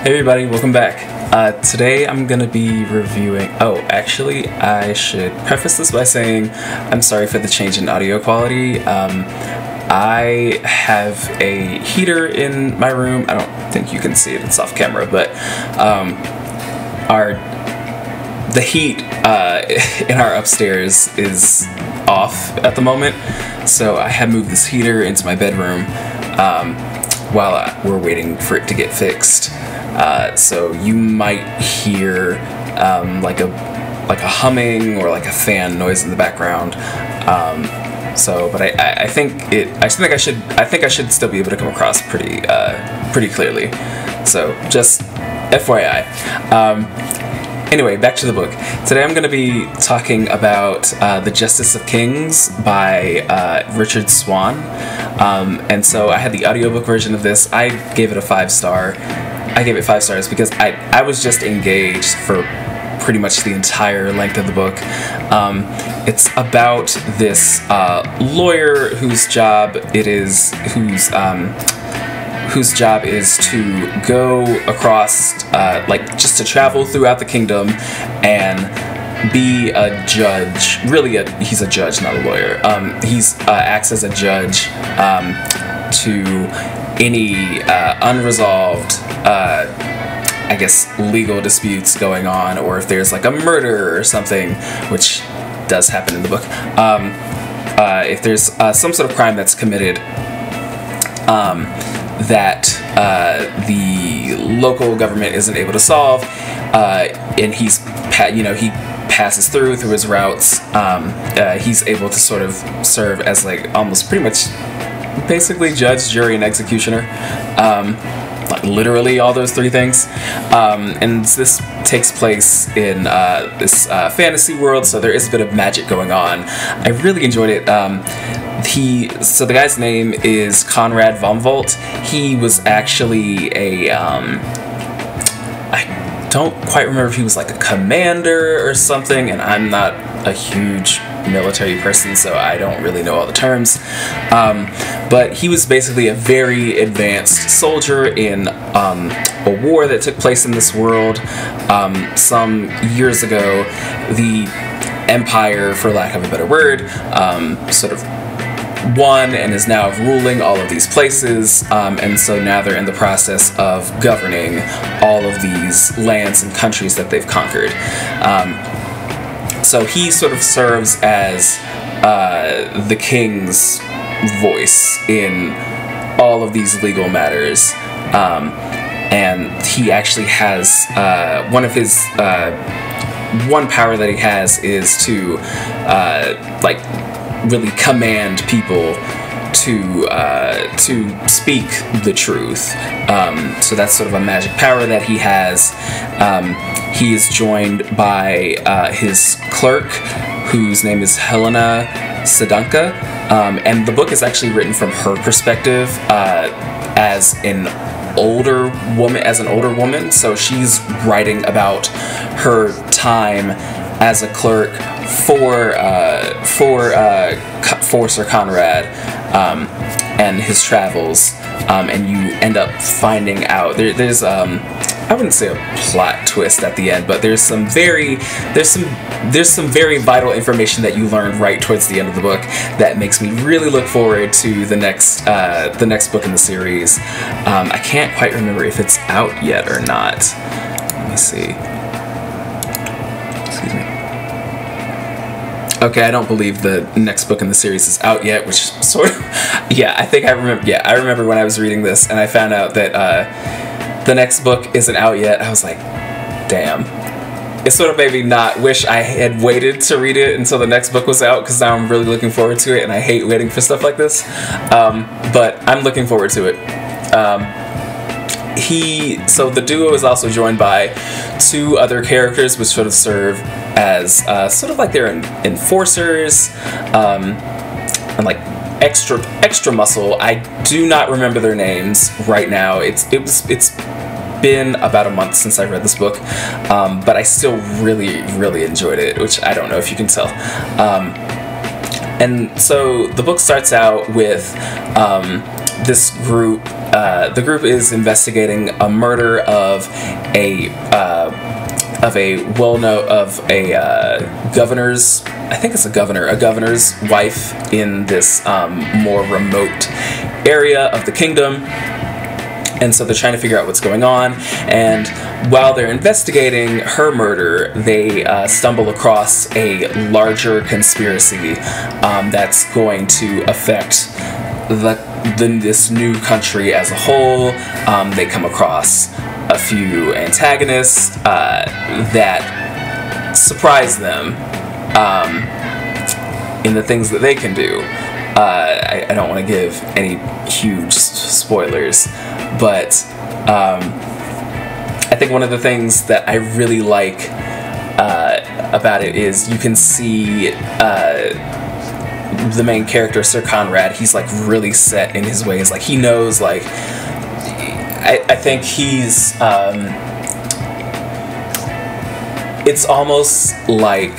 Hey everybody, welcome back. Today I'm going to be reviewing... Oh, actually, I should preface this by saying I'm sorry for the change in audio quality. I have a heater in my room. I don't think you can see it, it's off camera, but the heat in our upstairs is off at the moment, so I have moved this heater into my bedroom while we're waiting for it to get fixed. So you might hear like a humming or like a fan noise in the background. But I think I should still be able to come across pretty clearly. So just FYI. Anyway, back to the book. Today I'm going to be talking about The Justice of Kings by Richard Swan. And so I had the audiobook version of this. I gave it a 5-star. I gave it 5 stars because I was just engaged for pretty much the entire length of the book. It's about this lawyer whose job is to go across, just to travel throughout the kingdom and be a judge. Really, he's a judge, not a lawyer. He's acts as a judge to any unresolved, legal disputes going on, or if there's like a murder or something, which does happen in the book. If there's some sort of crime that's committed, that the local government isn't able to solve, and he passes through his routes. He's able to sort of serve as almost pretty much basically judge, jury, and executioner. Literally all those three things. And this takes place in this fantasy world, so there is a bit of magic going on. I really enjoyed it. So the guy's name is Conrad Vomvolt. He was actually I don't quite remember if he was like a commander or something, and I'm not a huge military person, so I don't really know all the terms. But he was basically a very advanced soldier in a war that took place in this world some years ago. The Empire, for lack of a better word, sort of won and is now ruling all of these places, and so now they're in the process of governing all of these lands and countries that they've conquered. So he sort of serves as the king's voice in all of these legal matters, and he actually has one power that he has is to really command people to speak the truth. So that's sort of a magic power that he has. He is joined by his clerk, whose name is Helena Sadanka, and the book is actually written from her perspective as an older woman. So she's writing about her time as a clerk for Sir Conrad and his travels, and you end up finding out there's I wouldn't say a plot twist at the end, but there's some very vital information that you learn right towards the end of the book that makes me really look forward to the next book in the series. I can't quite remember if it's out yet or not. Let me see. Excuse me. Okay, I don't believe the next book in the series is out yet, which sort of, I remember when I was reading this and I found out that the next book isn't out yet. I was like, damn. It sort of made me not wish I had waited to read it until the next book was out, because now I'm really looking forward to it, and I hate waiting for stuff like this. But I'm looking forward to it. So the duo is also joined by 2 other characters, which sort of serve as sort of like their enforcers, and like extra muscle. I do not remember their names right now. It's been about a month since I read this book, but I still really enjoyed it, which I don't know if you can tell. And so the book starts out with this group, the group is investigating a murder of a governor's, I think it's a governor's wife in this more remote area of the kingdom. And so they're trying to figure out what's going on. And while they're investigating her murder, they stumble across a larger conspiracy that's going to affect this new country as a whole. They come across a few antagonists that surprise them in the things that they can do. I don't want to give any huge spoilers, but I think one of the things that I really like about it is you can see the main character, Sir Conrad. He's like really set in his ways. Like he knows, like I think he's it's almost like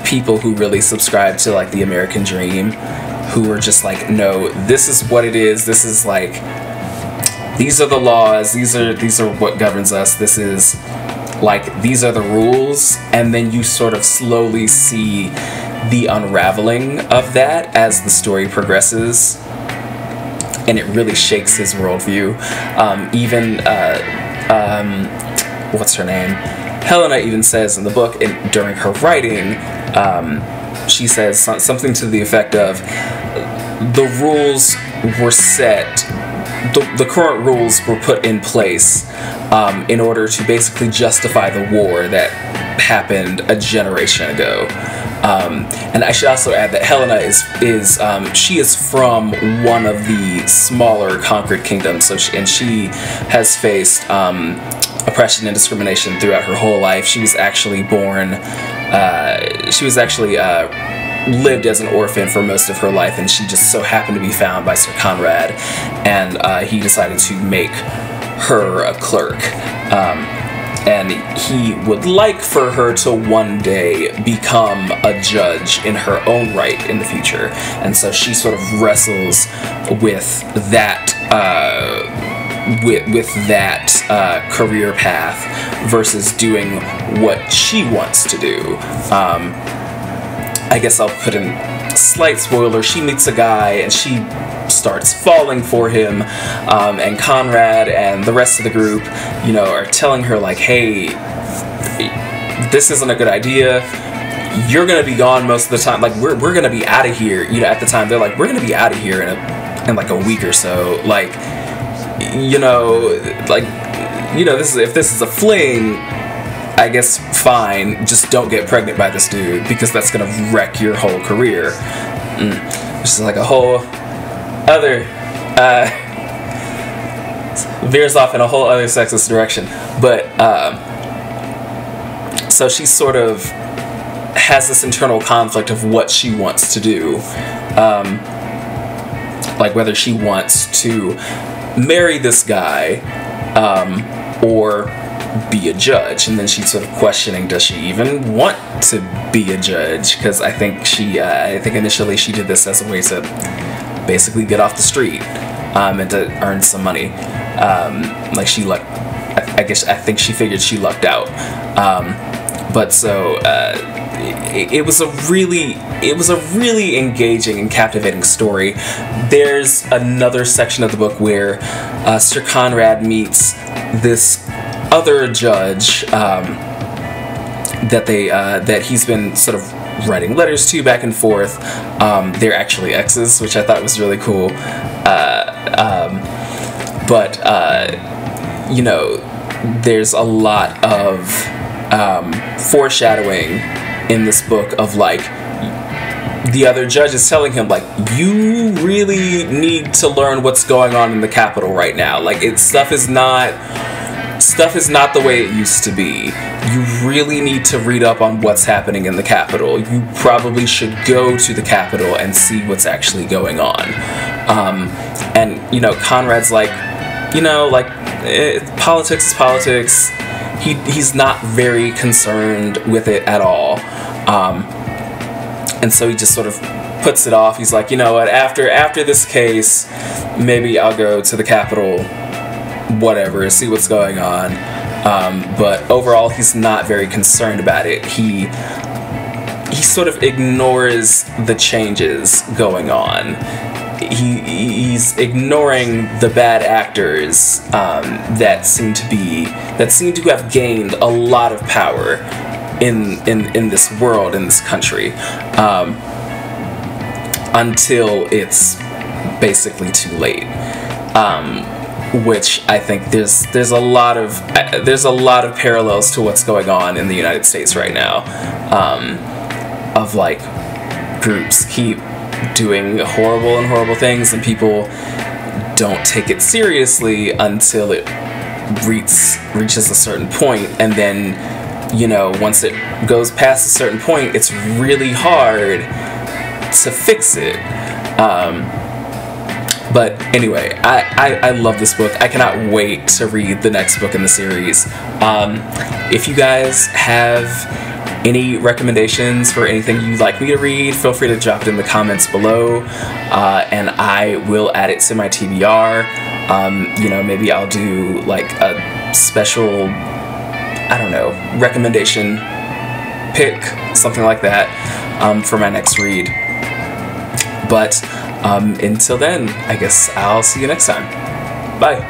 people who really subscribe to like the American dream, who are just like, no, this is what it is. This is like, these are the laws. These are what governs us. This is like, these are the rules. And then you sort of slowly see the unraveling of that as the story progresses, and it really shakes his worldview. What's her name? Helena even says in the book, during her writing, she says something to the effect of, the rules were set, the current rules were put in place in order to basically justify the war that happened a generation ago. And I should also add that Helena is from one of the smaller conquered kingdoms, so she has faced oppression and discrimination throughout her whole life. She was actually lived as an orphan for most of her life, and she just so happened to be found by Sir Conrad, and he decided to make her a clerk. And he would like for her to one day become a judge in her own right in the future. And so she sort of wrestles with that career path versus doing what she wants to do. I guess I'll put in a slight spoiler. She meets a guy and she starts falling for him, and Conrad and the rest of the group, are telling her like, hey, this isn't a good idea. You're gonna be gone most of the time. Like we're gonna be out of here. At the time they're like, we're gonna be out of here in like a week or so. Like, if this is a fling, I guess fine, just don't get pregnant by this dude, because that's gonna wreck your whole career. Which is like a whole other veers off in a whole other sexist direction. But so she sort of has this internal conflict of what she wants to do, like whether she wants to marry this guy or be a judge. And then she's sort of questioning, does she even want to be a judge? Because I think initially she did this as a way to basically get off the street and to earn some money. I think she figured she lucked out. But so it was a really engaging and captivating story. There's another section of the book where Sir Conrad meets this other judge that he's been sort of writing letters to back and forth. They're actually exes, which I thought was really cool. There's a lot of foreshadowing in this book of like the other judge is telling him like, you really need to learn what's going on in the Capitol right now. Like stuff is not the way it used to be. You really need to read up on what's happening in the Capitol. You probably should go to the Capitol and see what's actually going on. And Conrad's like, politics is politics. He's not very concerned with it at all. And so he just sort of puts it off. He's like, you know what, after this case, maybe I'll go to the Capitol, whatever, see what's going on. But overall, he's not very concerned about it. He sort of ignores the changes going on. He's ignoring the bad actors that seem to have gained a lot of power in this world, in this country, until it's basically too late. Which I think there's a lot of parallels to what's going on in the United States right now, of like groups keep doing horrible things and people don't take it seriously until it reaches a certain point, and then, you know, once it goes past a certain point, it's really hard to fix it. But anyway, I love this book. I cannot wait to read the next book in the series. If you guys have any recommendations for anything you'd like me to read, feel free to drop it in the comments below, and I will add it to my TBR. You know, maybe I'll do like a special, I don't know, recommendation pick, something like that, for my next read. But until then, I guess I'll see you next time. Bye.